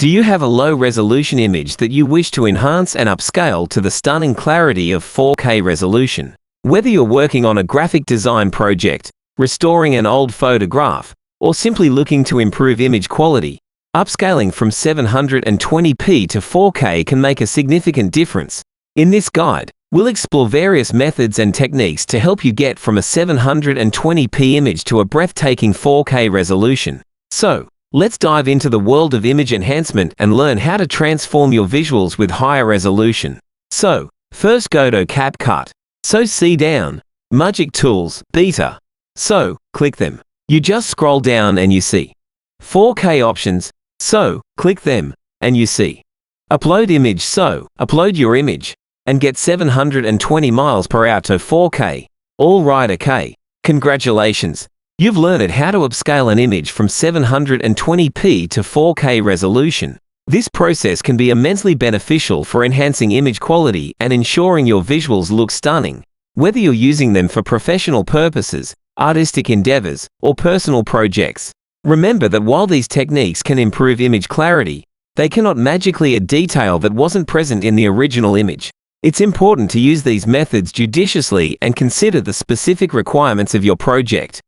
Do you have a low-resolution image that you wish to enhance and upscale to the stunning clarity of 4K resolution? Whether you're working on a graphic design project, restoring an old photograph, or simply looking to improve image quality, upscaling from 720p to 4K can make a significant difference. In this guide, we'll explore various methods and techniques to help you get from a 720p image to a breathtaking 4K resolution. So, let's dive into the world of image enhancement and learn how to transform your visuals with higher resolution. So, first go to CapCut. So see down, Magic Tools, Beta. So, click them. You just scroll down and you see 4K options. So, click them, and you see Upload Image. So, upload your image, and get 720 miles per hour to 4K. All right, okay. Congratulations. You've learned how to upscale an image from 720p to 4K resolution. This process can be immensely beneficial for enhancing image quality and ensuring your visuals look stunning. Whether you're using them for professional purposes, artistic endeavors, or personal projects. Remember that while these techniques can improve image clarity, they cannot magically add detail that wasn't present in the original image. It's important to use these methods judiciously and consider the specific requirements of your project.